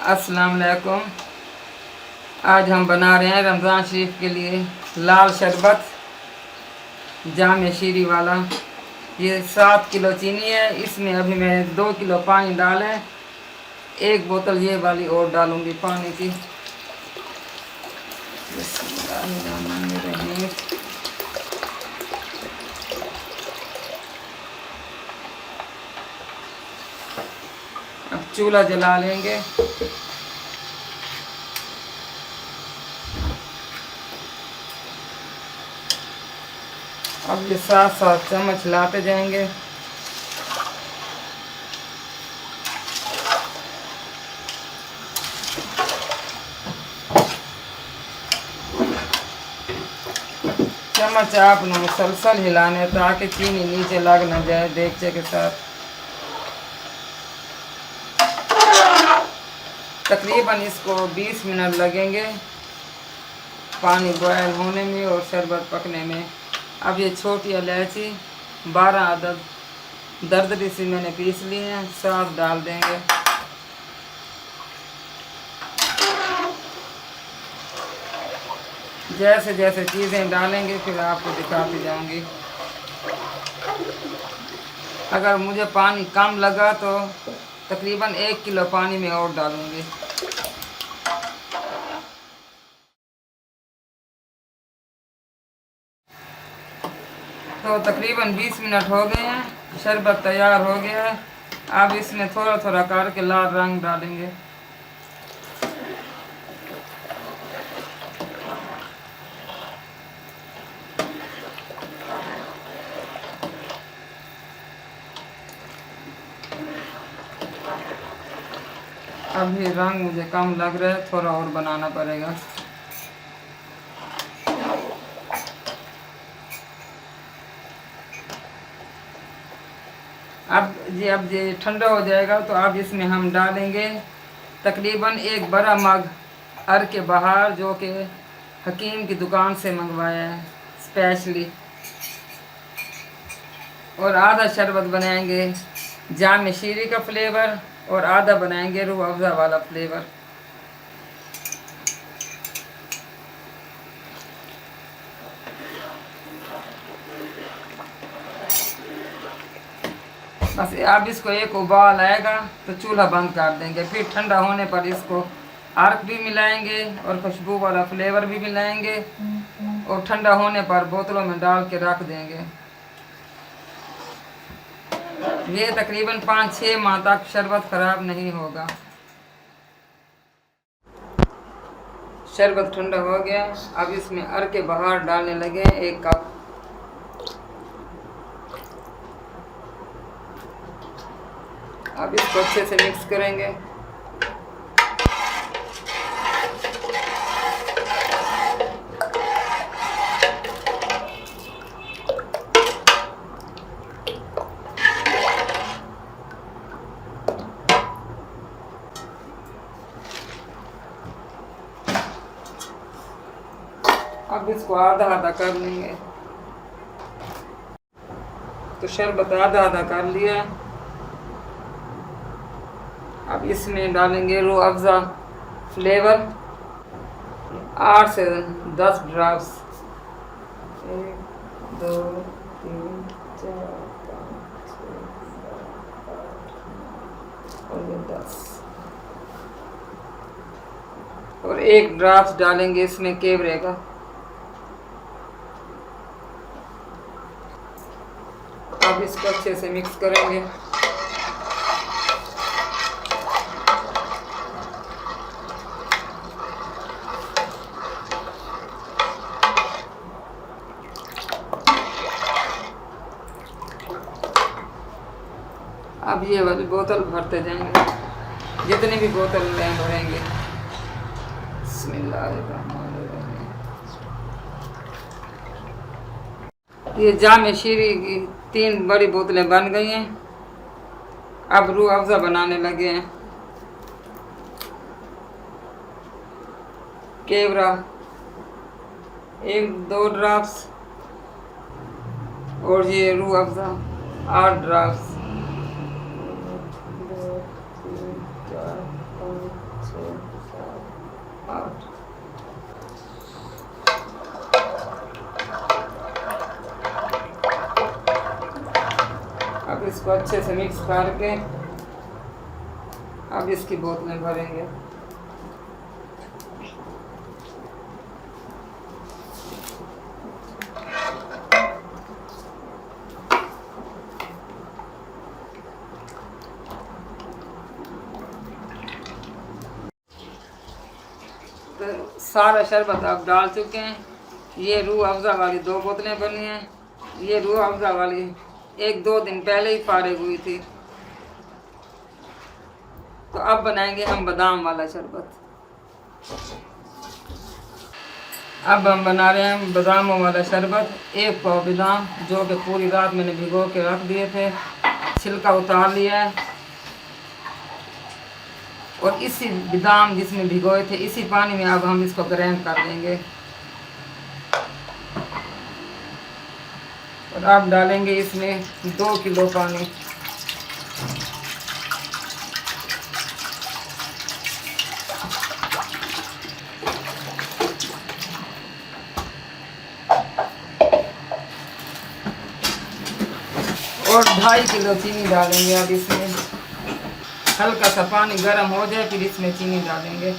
अस्सलाम वालेकुम। आज हम बना रहे हैं रमज़ान शरीफ के लिए लाल शरबत जाम शीरी वाला। ये 7 किलो चीनी है। इसमें अभी मैं 2 किलो पानी डाला है। 1 बोतल ये वाली और डालूंगी पानी की। बिस्मिल्लाहिर्रहमानिर्रहीम। अब चूल्हा जला लेंगे। अब ये 7-7 चम्मच लाते जाएंगे। चम्मच आपने मुसलसल हिलाने ताकि चीनी नीचे लग न जाए देगचे के साथ। तकरीबन इसको 20 मिनट लगेंगे पानी बॉयल होने में और शरबत पकने में। अब ये छोटी इलायची 12 अदद दरदरी से मैंने पीस ली है, साथ डाल देंगे। जैसे जैसे चीज़ें डालेंगे फिर आपको दिखाती जाऊंगी। अगर मुझे पानी कम लगा तो तकरीबन 1 किलो पानी में और डालूंगी। तो तकरीबन 20 मिनट हो गए हैं, शरबत तैयार हो गया है। अब इसमें थोड़ा थोड़ा करके लाल रंग डालेंगे। अभी रंग मुझे कम लग रहा है, थोड़ा और बनाना पड़ेगा। अब ये ठंडा हो जाएगा तो अब इसमें हम डालेंगे तकरीबन 1 बड़ा मग अर के बाहर, जो कि हकीम की दुकान से मंगवाया है स्पेशली। और आधा शरबत बनाएंगे जाम शीरी का फ्लेवर और आधा बनाएंगे रूह अफ़ज़ा वाला फ्लेवर। बस अब इसको एक उबाल आएगा तो चूल्हा बंद कर देंगे। फिर ठंडा होने पर इसको अर्क भी मिलाएंगे और खुशबू वाला फ्लेवर भी मिलाएंगे और ठंडा होने पर बोतलों में डाल के रख देंगे। ये तकरीबन 5-6 माह तक शरबत खराब नहीं होगा। शरबत ठंडा हो गया। अब इसमें अर्क के बाहर डालने लगे 1 कप। अब इसको अच्छे से मिक्स करेंगे। अब इसको आधा आधा कर लेंगे। तो शरबत आधा आधा कर लिया। अब इसमें डालेंगे रूह अफ़ज़ा फ्लेवर 8 से 10 ड्रॉप्स। 1 2 3 4 5 6 और ये 10 और 1 ड्रॉप्स डालेंगे इसमें केवरे का। अब इसको अच्छे से मिक्स करेंगे। अब ये वाली बोतल भरते जाएंगे, जितनी भी बोतल में भरेंगे। बिस्मिल्लाहिर्रहमानिर्रहीम। ये जाम शीरी की 3 बड़ी बोतलें बन गई हैं। अब रूह अफ़ज़ा बनाने लगे हैं। केवरा 1-2 ड्रॉप्स और ये रूह अफ़ज़ा 8 ड्रॉप्स। 1 2 3 4 5 6 8। अब इसको अच्छे से मिक्स करके अब इसकी बोतलें भरेंगे। तो सारा शरबत आप डाल चुके हैं। ये रूह अफ़ज़ा वाली 2 बोतलें बनी हैं। ये रूह अफ़ज़ा वाली 1-2 दिन पहले ही फारिग हुई थी। तो अब बनाएंगे हम बादाम वाला शरबत। अब हम बना रहे हैं बादामों वाला शरबत। 1 पाव बादाम जो कि पूरी रात मैंने भिगो के रख दिए थे, छिलका उतार लिया है। और इसी बादाम जिसमें भिगोए थे इसी पानी में अब हम इसको ग्राइंड कर देंगे। और अब डालेंगे इसमें 2 किलो पानी। और 2.5 किलो चीनी डालेंगे। अब इसमें हल्का सा पानी गर्म हो जाए फिर इसमें चीनी डालेंगे।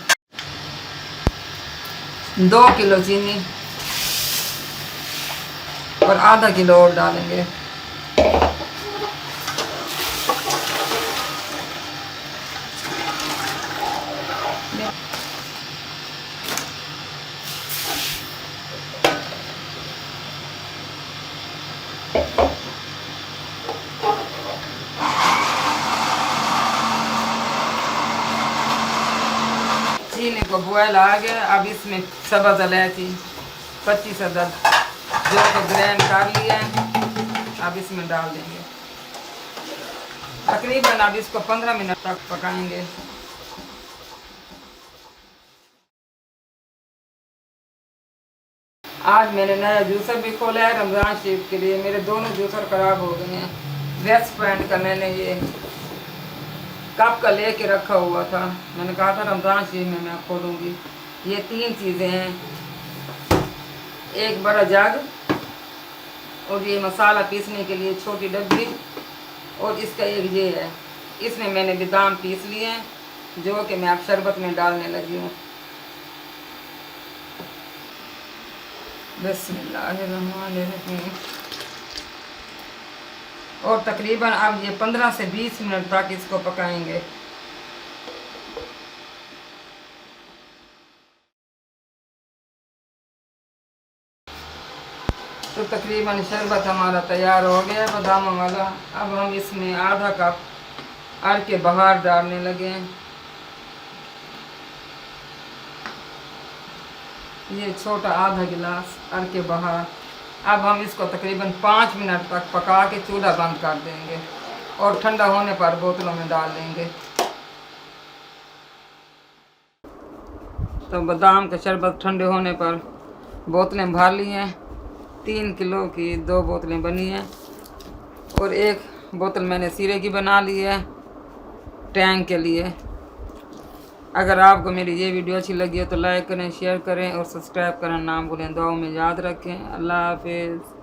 2 किलो चीनी और आधा किलो और डालेंगे। चीनी को बॉयल आ गया। अब इसमें सब्ज़ इलायची 25 अदद जो को ग्राइंड कर लिया है अब इसमें डाल देंगे। तकरीबन अब इसको 15 मिनट तक पकाएंगे। आज मैंने नया जूसर भी खोला है रमज़ान शरीफ के लिए। मेरे दोनों जूसर ख़राब हो गए हैं। वेस्ट पॉइंट का मैंने ये कप का लेके रखा हुआ था। मैंने कहा था रमज़ान शरीफ में मैं खोलूँगी। ये 3 चीज़ें हैं, एक बड़ा जग और ये मसाला पीसने के लिए छोटी डब्बी और इसका एक ये है। इसमें मैंने बादाम पीस लिए हैं जो कि मैं अब शरबत में डालने लगी हूँ। बिस्मिल्लाहिर्रहमानिर्रहीम। और तकरीबन अब ये 15 से 20 मिनट तक इसको पकाएंगे। तो तकरीबन शरबत हमारा तैयार हो गया बादामों वाला। अब हम इसमें आधा कप अर के बहार डालने लगे हैं। ये छोटा आधा गिलास अर के बहार। अब हम इसको तकरीबन 5 मिनट तक पका के चूल्हा बंद कर देंगे और ठंडा होने पर बोतलों में डाल देंगे। तो बादाम का शरबत ठंडे होने पर बोतलें भर ली हैं। 3 किलो की 2 बोतलें बनी हैं और 1 बोतल मैंने सीरे की बना ली है टैंक के लिए। अगर आपको मेरी ये वीडियो अच्छी लगी हो तो लाइक करें, शेयर करें और सब्सक्राइब करना ना भूलें। दुआओं में याद रखें। अल्लाह हाफिज़।